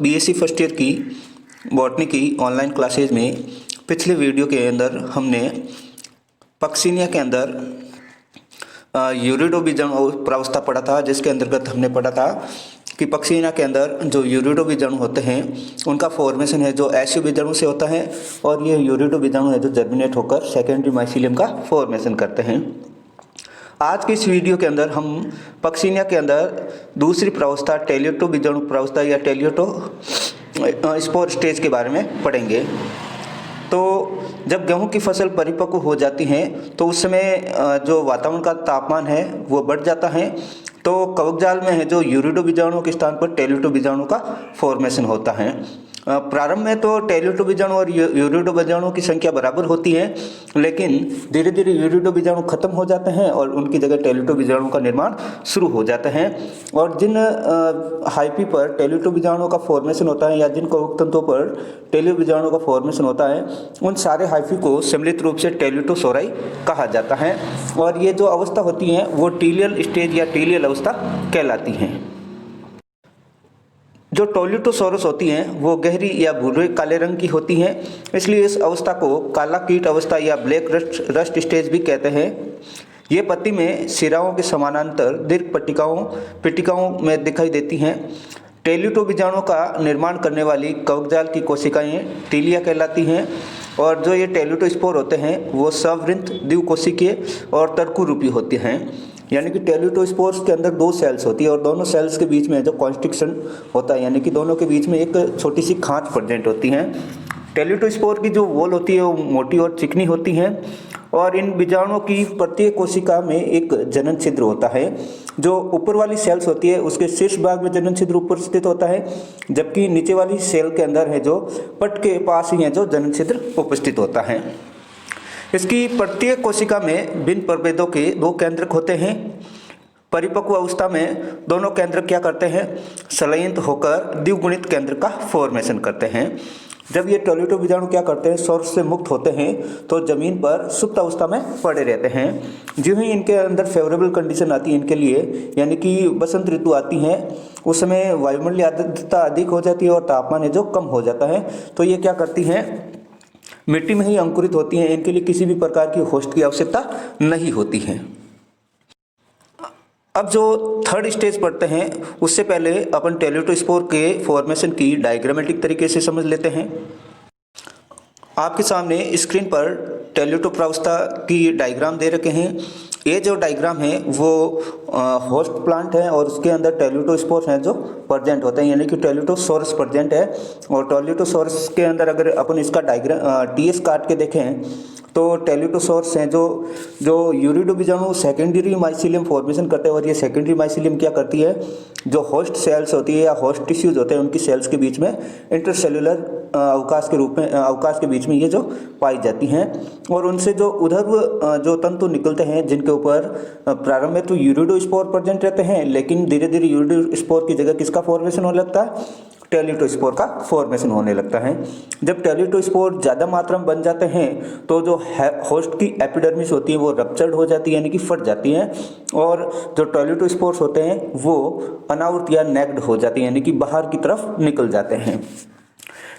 BSc first year की botany की online classes में पिछले वीडियो के अंदर हमने पक्सिनिया के अंदर यूरिडो बीजाणु प्रावस्था पढ़ा था, जिसके अंतर्गत हमने पढ़ा था कि पक्सिनिया के अंदर जो यूरिडो बीजाणु होते हैं उनका फॉर्मेशन है जो एसयू बीजाणु से होता है, और ये यूरिडो बीजाणु है जो जर्मिनेट होकर सेकेंडरी माइसीलियम का फॉर्मेशन करते हैं। आज के इस वीडियो के अंदर हम पक्सिनिया के अंदर दूसरी प्रावस्था टेलियोटो बीजाणु प्रावस्था या टेलियोटो स्पोर स्टेज के बारे में पढ़ेंगे। तो जब गेहूं की फसल परिपक्व हो जाती है तो उस समय जो वातावरण का तापमान है वो बढ़ जाता है, तो कवक जाल में है जो यूरिडो बीजाणु के स्थान पर टेलियोटो बीजाणु का फॉर्मेशन होता है। प्रारंभ में तो टेलियोटो बीजाणु और यूरिडो बीजाणु की संख्या बराबर होती है, लेकिन धीरे धीरे यूरिडो बीजाणु खत्म हो जाते हैं और उनकी जगह टेलियोटो बीजाणु का निर्माण शुरू हो जाता है। और जिन हाइफी पर टेलियोटो बीजाणु का फॉर्मेशन होता है या जिन कवक तंतुओं पर टेलियो बीजाणु का फॉर्मेशन होता है, उन सारे हाइफी को सम्मिलित रूप से टेलियोटोसोराई कहा जाता है। और ये जो अवस्था होती है वो टीलियल स्टेज या टीलियल अवस्था कहलाती हैं। जो टेलियोटोसोरस होती हैं वो गहरी या भूरे काले रंग की होती हैं, इसलिए इस अवस्था को काला कीट अवस्था या ब्लैक रस्ट स्टेज भी कहते हैं। ये पत्ती में सिराओं के समानांतर दीर्घ पिटिकाओं में दिखाई देती हैं। टेलियोटो बीजाणु का निर्माण करने वाली कवकजाल की कोशिकाएं टीलिया कहलाती हैं, और जो ये टेलियोटो स्पोर होते हैं वो सवृंत द्विकोशिकीय और तरकु रूपी होते हैं। यानी कि टेलियोटो स्पोर्स के अंदर दो सेल्स होती है और दोनों सेल्स के बीच में जो कॉन्स्ट्रिक्शन होता है, यानी कि दोनों के बीच में एक छोटी सी खांच प्रेजेंट होती है। टेलियोटो स्पोर की जो वॉल होती है वो मोटी और चिकनी होती है, और इन बीजाणुओं की प्रत्येक कोशिका में एक जनन छिद्र होता है। जो ऊपर वाली सेल्स होती है उसके शीर्ष भाग में जनन छिद्र ऊपर स्थित होता है, जबकि नीचे वाली सेल के अंदर है जो पट के पास ही है जो जनन छिद्र उपस्थित होता है। इसकी प्रत्येक कोशिका में भिन्न प्रभेदों के दो केंद्रक होते हैं। परिपक्व अवस्था में दोनों केंद्रक क्या करते हैं, संलयित होकर द्विगुणित केंद्र का फॉर्मेशन करते हैं। जब ये टेलियोटो बीजाणु क्या करते हैं, सोर्स से मुक्त होते हैं तो जमीन पर सुप्त अवस्था में पड़े रहते हैं। जो ही इनके अंदर फेवरेबल कंडीशन आती है इनके लिए, यानी कि बसंत ऋतु आती है, उस समय वायुमंडलीय आर्द्रता अधिक हो जाती है और तापमान है जो कम हो जाता है, तो ये क्या करती हैं, मिट्टी में ही अंकुरित होती हैं। इनके लिए किसी भी प्रकार की होस्ट की आवश्यकता नहीं होती है। अब जो थर्ड स्टेज पढ़ते हैं उससे पहले अपन टेलियोटो स्पोर के फॉर्मेशन की डायग्रामेटिक तरीके से समझ लेते हैं। आपके सामने स्क्रीन पर टेलियोटो प्रावस्था की डायग्राम दे रखे हैं। ये जो डायग्राम है वो होस्ट प्लांट है और उसके अंदर टेलियोटो स्पोर्स हैं जो प्रेजेंट होते हैं, यानी कि टेलियोटोसोरस प्रेजेंट है। और टेलियोटोसोरस के अंदर अगर अपन इसका डायग्राम टीएस काट के देखें तो टेलियोटोसोरस हैं जो यूरिडो बीजाणु सेकेंडरी माइसीलियम फॉर्मेशन करते हैं, और ये सेकेंडरी माइसीलियम क्या करती है, जो होस्ट सेल्स होती है या होस्ट टिश्यूज होते हैं उनकी सेल्स के बीच में इंटरसेल्युलर अवकाश के बीच में ये जो पाई जाती हैं, और उनसे जो उधर्व जो तंतु निकलते हैं जिनके ऊपर प्रारंभ में तो यूरिडो स्पोर प्रेजेंट रहते हैं, लेकिन धीरे धीरे यूरिडो स्पोर की जगह किसका फॉर्मेशन होने लगता है, टेलियोटो स्पोर का फॉर्मेशन होने लगता है। जब टेलियोटो स्पोर ज़्यादा मात्रा में बन जाते हैं तो जो होस्ट की एपिडर्मिस होती है वो रप्चर्ड हो जाती है, यानी कि फट जाती हैं, और जो टेलियोटो स्पोर्स होते हैं वो अनावृत या नेक्ड हो जाती हैं, यानी कि बाहर की तरफ निकल जाते हैं।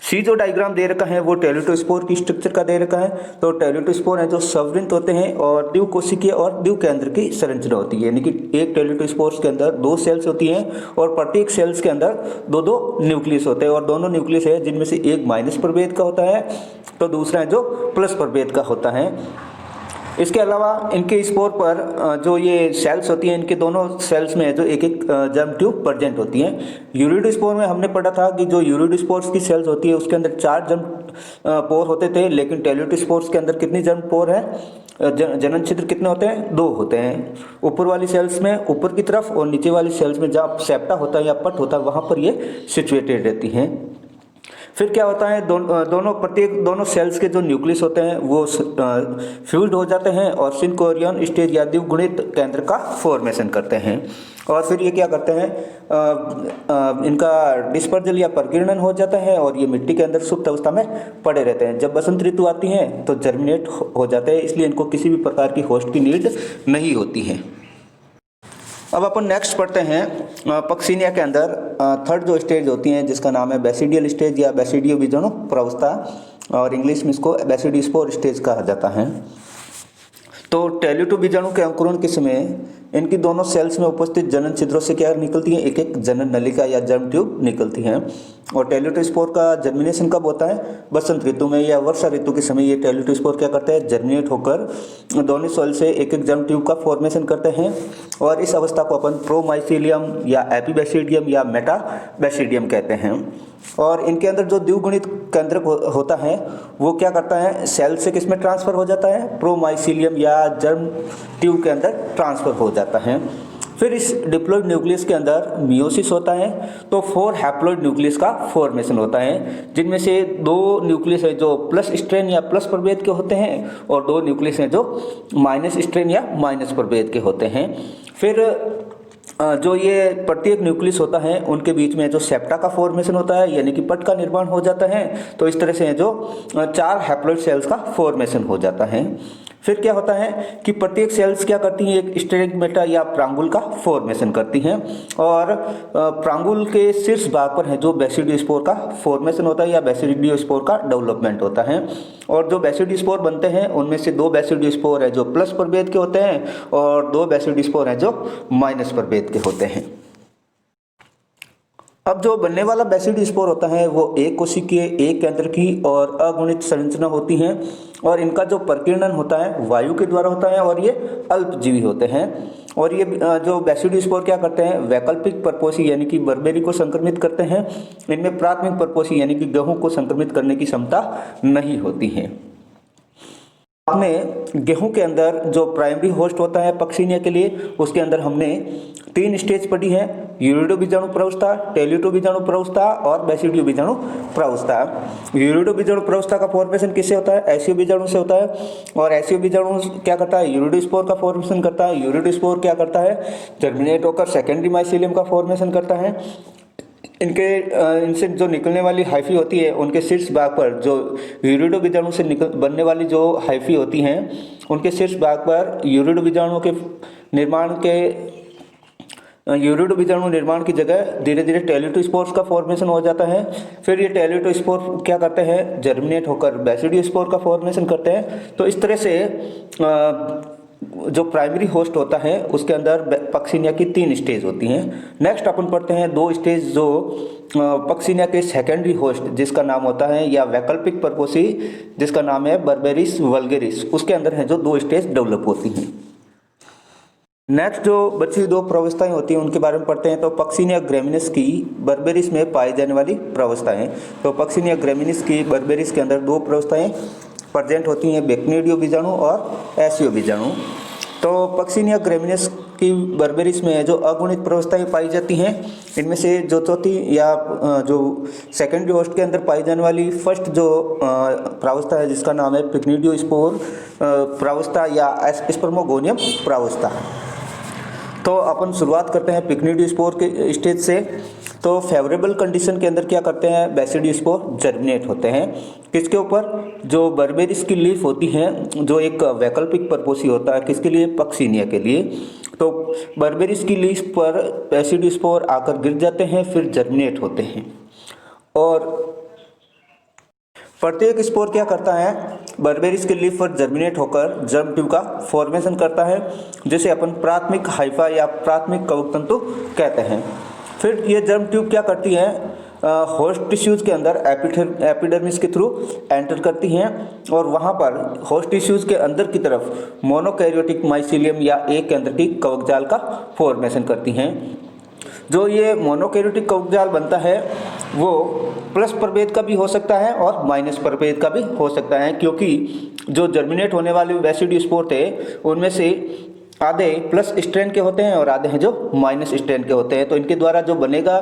सी जो डायग्राम दे रखा है वो टेलियोटो स्पोर की स्ट्रक्चर का दे रखा है। तो टेलियोटो स्पोर है जो सवृंत होते हैं और द्विकोशिकीय और द्विकेंद्र की संरचना होती है, यानी कि एक टेलियोटो स्पोर्स के अंदर दो सेल्स होती हैं और प्रत्येक सेल्स के अंदर दो दो न्यूक्लियस होते हैं, और दोनों न्यूक्लियस है जिनमें से एक माइनस प्रभेद का होता है तो दूसरा है जो प्लस प्रभेद का होता है। इसके अलावा इनके स्पोर पर जो ये सेल्स होती हैं, इनके दोनों सेल्स में जो एक एक जर्म ट्यूब प्रेजेंट होती हैं। यूरिडो स्पोर में हमने पढ़ा था कि जो यूरिडो स्पोर्स की सेल्स होती है उसके अंदर 4 जर्म पोर होते थे, लेकिन टेलियोटो स्पोर्स के अंदर कितनी जर्म पोर है, जनन छिद्र कितने होते हैं, 2 होते हैं। ऊपर वाली सेल्स में ऊपर की तरफ और नीचे वाली सेल्स में जहाँ सेप्टा होता है या पट होता है वहाँ पर ये सिचुएटेड रहती हैं। फिर क्या होता है, दोनों सेल्स के जो न्यूक्लियस होते हैं वो फ्यूज्ड हो जाते हैं और सिनकोरियन स्टेज या द्विगुणित केंद्र का फॉर्मेशन करते हैं। और फिर ये क्या करते हैं, इनका डिस्पर्जल या परिकीर्णन हो जाता है और ये मिट्टी के अंदर सुप्त अवस्था में पड़े रहते हैं। जब बसंत ऋतु आती है तो जर्मिनेट हो जाते हैं, इसलिए इनको किसी भी प्रकार की होस्ट की नीड नहीं होती है। अब अपन नेक्स्ट पढ़ते हैं पक्सीनिया के अंदर थर्ड जो स्टेज होती है जिसका नाम है बेसिडियल स्टेज या बेसिडियो बीजाणु प्रवस्था, और इंग्लिश में इसको बेसिडियोस्पोर स्टेज कहा जाता है। तो टेल्यूटो बीजाणु के अंकुरण के समय इनकी दोनों सेल्स में उपस्थित जनन छिद्रों से क्या निकलती है, एक एक जनन नलिका या जर्म ट्यूब निकलती हैं। और टेल्यूटोस्पोर का जर्मिनेशन कब होता है, बसंत ऋतु में या वर्षा ऋतु के समय ये टेल्यूटोस्पोर क्या करते हैं, जर्मिनेट होकर दोनों सेल से एक एक जर्म ट्यूब का फॉर्मेशन करते हैं। और इस अवस्था को अपन प्रोमाइसीलियम या एपीबैसिडियम या मेटाबैसिडियम कहते हैं। और इनके अंदर जो द्विगुणित केंद्रक होता है वो क्या करता है, सेल से किस में ट्रांसफर हो जाता है, प्रोमाइसीलियम या जर्म ट्यूब के अंदर ट्रांसफर हो जाता है। फिर इस डिप्लॉइड न्यूक्लियस के अंदर मियोसिस होता है, तो 4 हैप्लॉइड न्यूक्लियस का फॉर्मेशन होता है, जिनमें से 2 न्यूक्लियस है जो प्लस स्ट्रेन या प्लस प्रभेद के होते हैं और 2 न्यूक्लियस हैं जो माइनस स्ट्रेन या माइनस प्रभेद के होते हैं। फिर जो ये प्रत्येक न्यूक्लियस होता है उनके बीच में जो सेप्टा का फॉर्मेशन होता है यानी कि पट का निर्माण हो जाता है। तो इस तरह से जो 4 हैप्लॉइड सेल्स का फॉर्मेशन हो जाता है। फिर क्या होता है कि प्रत्येक सेल्स क्या करती हैं, एक स्टेगमेटा या प्रांगुल का फॉर्मेशन करती हैं, और प्रांगुल के शीर्ष भाग पर है जो बेसिडियोस्पोर का फॉर्मेशन होता है या बेसिडियोस्पोर का डेवलपमेंट होता है। और जो बेसिडियोस्पोर बनते हैं उनमें से 2 बेसिडियोस्पोर है जो प्लस प्रभेद के होते हैं और 2 बेसिडियोस्पोर हैं जो माइनस प्रभेद के होते हैं। अब जो बनने वाला बेसिडियोस्पोर होता है वो एक कोशिकीय, एक केंद्र की और अगुणित संरचना होती है, और इनका जो प्रकीर्णन होता है वायु के द्वारा होता है और ये अल्पजीवी होते हैं। और ये जो बेसिडियोस्पोर क्या करते हैं, वैकल्पिक परपोषी यानी कि बर्बेरी को संक्रमित करते हैं। इनमें प्राथमिक परपोषी यानी कि गेहूं को संक्रमित करने की क्षमता नहीं होती है। आपने गेहूं के अंदर जो प्राइमरी होस्ट होता है पक्सीनिया के लिए, उसके अंदर हमने 3 स्टेज पढ़ी है, यूरिडो बीजाणु प्रवस्था, टेल्यूटो बीजाणु प्रवस्था और बेसिडियो बीजाणु प्रवस्था। यूरिडो बीजाणु प्रवस्था का फॉर्मेशन किससे होता है, एसियो बीजाणु से होता है, और एसियो बीजाणु क्या करता है, यूरिडोस्पोर का फॉर्मेशन करता है। यूरिडोस्पोर क्या करता है, जर्मिनेट होकर सेकेंडरी माइसीलियम का फॉर्मेशन करता है। इनसे जो निकलने वाली हाइफी होती है उनके शीर्ष भाग पर जो यूरिडो बीजाणु से बनने वाली जो हाइफी होती हैं उनके शीर्ष भाग पर यूरिडो बीजाणु निर्माण की जगह धीरे धीरे टेल्यूटोस्पोर्स का फॉर्मेशन हो जाता है। फिर ये टेल्यूटोस्पोर क्या करते हैं, जर्मिनेट होकर बेसिडियोस्पोर का फॉर्मेशन करते हैं। तो इस तरह से जो प्राइमरी होस्ट होता है उसके अंदर पक्सीनिया की 3 स्टेज होती हैं। नेक्स्ट अपन पढ़ते हैं 2 स्टेज जो पक्सीनिया के सेकेंडरी होस्ट जिसका नाम होता है या वैकल्पिक परपोषी जिसका नाम है बर्बेरिस वल्गेरिस, उसके अंदर है जो 2 स्टेज डेवलप होती हैं। नेक्स्ट जो बची 2 प्रवस्थाएं होती हैं उनके बारे में पढ़ते हैं। तो पक्सीनिया ग्रेमिनिस की बर्बेरिस में पाई जाने वाली प्रवस्थाएं, तो पक्सीनिया ग्रेमिनिस की बर्बेरिस के अंदर 2 प्रवस्थाएं प्रेजेंट होती हैं, बेक्नीडियो बीजाणु और एसियो बीजाणु। तो पक्सीनिया ग्रेमिनिस की बर्बेरिस में जो अगुणित प्रवस्थाएं पाई जाती हैं, इनमें से जो चौथी या जो सेकेंडरी होस्ट के अंदर पाई जाने वाली फर्स्ट जो प्रावस्था है जिसका नाम है पिक्निडियोस्पोर प्रावस्था या स्पर्मोगोनियम प्रावस्था। तो अपन शुरुआत करते हैं पिक्निडियोस्पोर के स्टेज से। तो फेवरेबल कंडीशन के अंदर क्या करते हैं, बेसिडियोस्पोर जर्मिनेट होते हैं किसके ऊपर, जो बर्बेरिस की लीफ होती है जो एक वैकल्पिक परपोषी होता है किसके लिए, पक्सीनिया के लिए। तो बर्बेरिस की लीफ पर बेसिडियोस्पोर आकर गिर जाते हैं, फिर जर्मिनेट होते हैं। और प्रत्येक स्पोर क्या करता है, बर्बेरिस के लीफ पर जर्मिनेट होकर जर्म ट्यूब का फॉर्मेशन करता है जिसे अपन प्राथमिक हाइफा या प्राथमिक कवक तंतु कहते हैं। फिर ये जर्म ट्यूब क्या करती है, होस्ट टिश्यूज के अंदर एपिडर्मिस के थ्रू एंटर करती हैं और वहाँ पर होस्ट टिश्यूज के अंदर की तरफ मोनोकैरियोटिक माइसीलियम या एक केंद्र की कवक जाल का फॉर्मेशन करती हैं। जो ये मोनोकैरियोटिक कवक जाल बनता है वो प्लस प्रभेद का भी हो सकता है और माइनस प्रभेद का भी हो सकता है, क्योंकि जो जर्मिनेट होने वाले बेसिडियोस्पोर थे उनमें से आधे प्लस स्ट्रेन के होते हैं और आधे हैं जो माइनस स्ट्रेन के होते हैं। तो इनके द्वारा जो बनेगा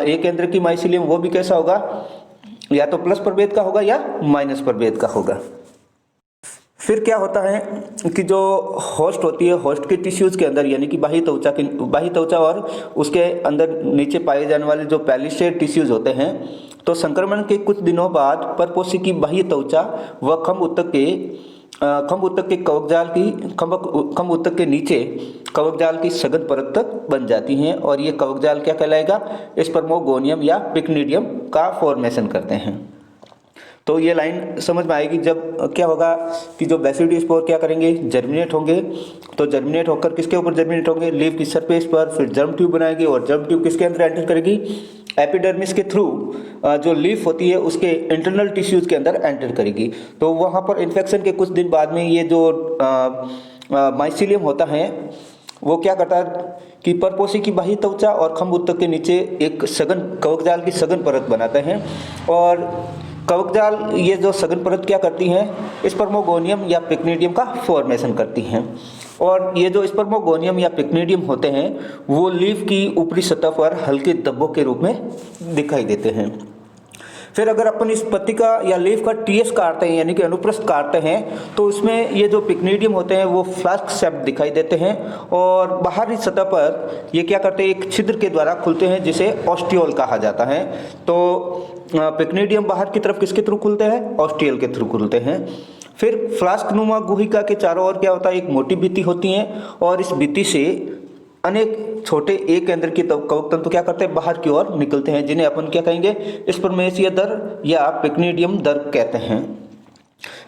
एक केंद्र की माइसीलियम वो भी कैसा होगा, या तो प्लस प्रभेद का होगा या माइनस प्रभेद का होगा। फिर क्या होता है कि जो होस्ट होती है, होस्ट के टिश्यूज के अंदर यानी कि बाह्य त्वचा और उसके अंदर नीचे पाए जाने वाले जो पैलिसेड टिश्यूज होते हैं, तो संक्रमण के कुछ दिनों बाद परपोषी की बाह्य त्वचा व खंभ ऊतक के खंभ ऊतक के खंभ ऊतक के नीचे कवक जाल की सघन परत तक बन जाती हैं और ये कवक जाल क्या कहलाएगा, स्पर्मोगोनियम या पिक्निडियम का फॉर्मेशन करते हैं। तो ये लाइन समझ में आएगी जब क्या होगा कि जो बेसिडियोस्पोर क्या करेंगे, जर्मिनेट होंगे। तो जर्मिनेट होकर किसके ऊपर जर्मिनेट होंगे, लीफ की सरफेस पर, फिर जर्म ट्यूब बनाएंगे और जर्म ट्यूब किसके अंदर एंटर करेगी, एपिडर्मिस के थ्रू जो लीफ होती है उसके इंटरनल टिश्यूज के अंदर एंटर करेगी। तो वहाँ पर इन्फेक्शन के कुछ दिन बाद में ये जो माइसिलियम होता है वो क्या करता है कि परपोषी की बाह्य त्वचा और खंभ ऊतक के नीचे एक सघन कवक जाल की सघन परत बनाते हैं। और कवक जाल ये जो सघन परत क्या करती हैं, स्पर्मोगोनियम या पिक्निडियम का फॉर्मेशन करती हैं। और ये जो स्पर्मोगोनियम या पिक्निडियम होते हैं वो लीफ की ऊपरी सतह पर हल्के धब्बों के रूप में दिखाई देते हैं। फिर अगर अपन इस पत्तिका या लीफ का टीएस काटते हैं यानी कि अनुप्रस्थ काटते हैं तो उसमें ये जो पिक्निडियम होते हैं वो फ्लास्क शेप दिखाई देते हैं और बाहरी सतह पर ये क्या करते हैं, एक छिद्र के द्वारा खुलते हैं जिसे ऑस्टियोल कहा जाता है। तो पिक्निडियम बाहर की तरफ किसके थ्रू खुलते हैं, ऑस्टियोल के थ्रू खुलते हैं। फिर फ्लास्क नुमा गुहिका के चारों ओर क्या होता है, एक मोटी भित्ति होती है और इस भित्ति से अनेक छोटे एक केंद्र की कवक तंतु क्या करते हैं, बाहर की ओर निकलते हैं, जिन्हें अपन क्या कहेंगे, स्पर्मेशिया दर या पिक्निडियम दर कहते हैं।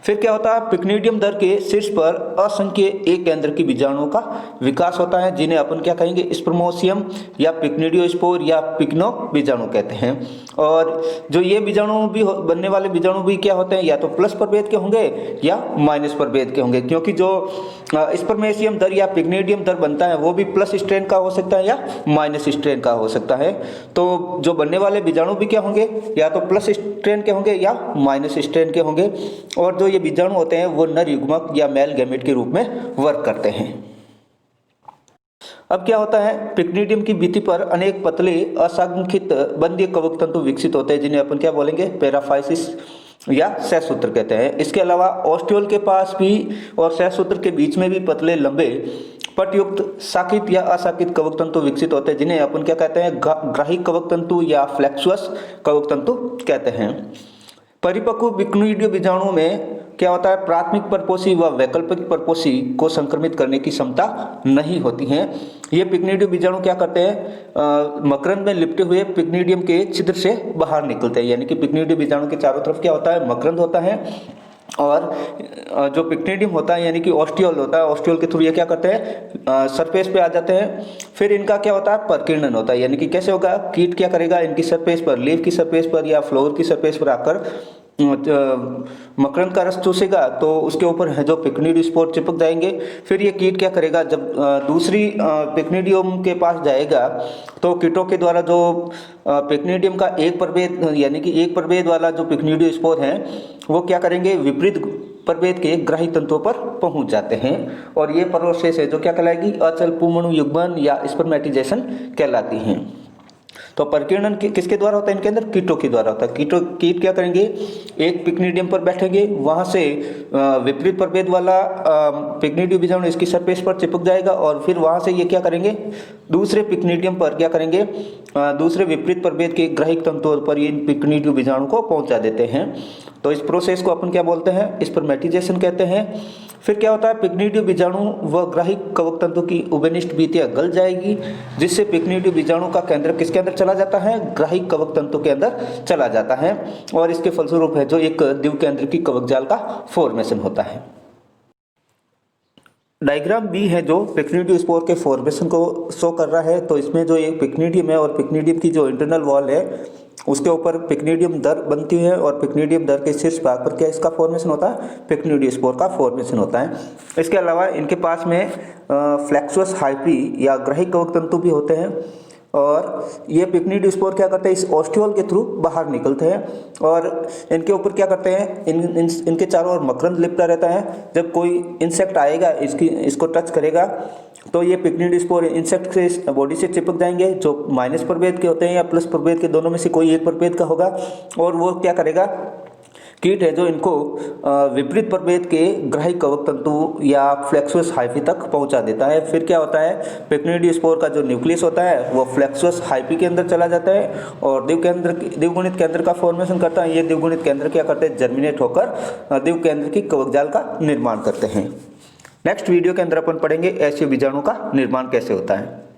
फिर क्या होता है, पिक्निडियम दर के शीर्ष पर असंख्य एक केंद्र की बीजाणुओं का विकास होता है, जिन्हें अपन क्या कहेंगे, स्पर्मोसियम या पिक्निडियोस्पोर या पिक्नो बीजाणु कहते हैं। और जो ये बीजाणु भी बनने वाले बीजाणु भी क्या होते हैं, या तो प्लस प्रभेद के होंगे या माइनस प्रभेद के होंगे, क्योंकि जो स्पर्मेशियम दर या पिक्निडियम दर बनता है वो भी प्लस स्ट्रेन का हो सकता है या माइनस स्ट्रेन का हो सकता है। तो जो बनने वाले बीजाणु भी क्या होंगे, या तो प्लस स्ट्रेन के होंगे या माइनस स्ट्रेन के होंगे। और जो ये बीजाणु होते हैं वो नर युग्मक या मेल गैमेट के रूप में वर्क करते हैं। अब क्या होता है, पिक्निडियम की भित्ति पर अनेक पतले असंगठित बंधीय कवक तंतु विकसित होते हैं, जिन्हें अपन क्या बोलेंगे, पेराफाइसिस या सहसूत्र कहते हैं। इसके अलावा ऑस्टियोल के पास भी और सहसूत्र के बीच में भी पतले लंबे पटयुक्त शाखित या अशाखित कवक तंतु विकसित होते हैं, जिन्हें अपन क्या कहते हैं, ग्राही कवक तंतु या फ्लेक्सुअस कवक तंतु कहते हैं। परिपक्व पिक्निडियो बीजाणु में क्या होता है, प्राथमिक परपोषी व वैकल्पिक परपोषी को संक्रमित करने की क्षमता नहीं होती है। ये पिक्निडियो बीजाणु क्या करते हैं, मकरंद में लिपटे हुए पिक्निडियम के छिद्र से बाहर निकलते हैं, यानी कि पिक्निडियो बीजाणु के चारों तरफ क्या होता है, मकरंद होता है और जो पिक्निडियम होता है यानी कि ऑस्टियोल होता है, ऑस्टियोल के थ्रू ये क्या करते हैं, सरफेस पे आ जाते हैं। फिर इनका क्या होता है, परकीर्णन होता है, यानी कि कैसे होगा, कीट क्या करेगा, इनकी सरफेस पर, लीफ की सरफेस पर या फ्लोर की सरफेस पर आकर मकरंद का रस चूसेगा तो उसके ऊपर है जो पिक्निडियोस्पोर चिपक जाएंगे। फिर ये कीट क्या करेगा, जब दूसरी पिक्निडियम के पास जाएगा तो कीटों के द्वारा जो पिक्निडियम का एक प्रभेद यानी कि एक प्रभेद वाला जो पिक्निडियोस्पोर है वो क्या करेंगे, विपरीत प्रभेद के ग्राही तंतुओं पर पहुंच जाते हैं और ये प्रोसेस है जो क्या कहलाएगी, अचल पुंमणु युग्मन या स्पर्मेटाइजेशन कहलाती हैं। तो परकीर्णन किसके द्वारा होता है, इनके अंदर कीटों के द्वारा होता है। कीट क्या करेंगे, एक पिक्निडियम पर बैठेंगे, वहां से विपरीत प्रभेद वाला पिक्निडियो बीजाणु इसकी सरफेस पर चिपक जाएगा और फिर वहां से ये क्या करेंगे, दूसरे पिक्निडियम पर क्या करेंगे, दूसरे विपरीत प्रभेद के ग्राहिक तंतुओं पर इन पिक्निडियो बीजाणु को पहुंचा देते हैं। तो इस प्रोसेस को अपन क्या बोलते हैं, स्पर्मेटाइजेशन कहते हैं। फिर क्या होता है, पिक्निडियो बीजाणु व ग्राहिक कवक तंतु की उभयनिष्ठ भित्तियां गल जाएगी, जिससे पिक्निडियो बीजाणु का केंद्र किसके अंदर चला जाता है, ग्राहिक कवक तंतु के अंदर चला जाता है और इसके फलस्वरूप है जो एक द्विकेंद्र की कवक जाल का फॉर्मेशन होता है। डायग्राम बी है जो पिक्निडियोस्पोर के फॉर्मेशन को शो कर रहा है। तो इसमें जो एक पिक्निडियम है और पिक्निडियम की जो इंटरनल वॉल है उसके ऊपर पिक्निडियम दर बनती है और पिक्निडियम दर के शीर्ष भाग पर क्या इसका फॉर्मेशन होता है, पिक्निडियोस्पोर का फॉर्मेशन होता है। इसके अलावा इनके पास में फ्लेक्सुअस हाइपी या ग्राहिक कवक तंतु भी होते हैं और ये पिक्निडियोस्पोर क्या करते हैं, इस ऑस्टियोल के थ्रू बाहर निकलते हैं और इनके ऊपर क्या करते हैं, इनके चारों ओर मकरंद लिपटा रहता है। जब कोई इंसेक्ट आएगा इसको टच करेगा तो ये पिक्निडियोस्पोर इंसेक्ट से बॉडी से चिपक जाएंगे, जो माइनस प्रभेद के होते हैं या प्लस प्रभेद के, दोनों में से कोई एक प्रभेद का होगा और वो क्या करेगा कीट है जो इनको विपरीत प्रभेद के ग्राही कवक तंतु या फ्लेक्सुअस हाइफी तक पहुंचा देता है। फिर क्या होता है, पेप्निडियोस्पोर का जो न्यूक्लियस होता है वो फ्लेक्सुअस हाइफी के अंदर चला जाता है और द्विगुणित केंद्र का फॉर्मेशन करता है। ये द्विगुणित केंद्र क्या करते हैं, जर्मिनेट होकर द्विग केंद्र की कवक जाल का निर्माण करते हैं। नेक्स्ट वीडियो के अंदर अपन पढ़ेंगे ऐसे बीजाणु का निर्माण कैसे होता है।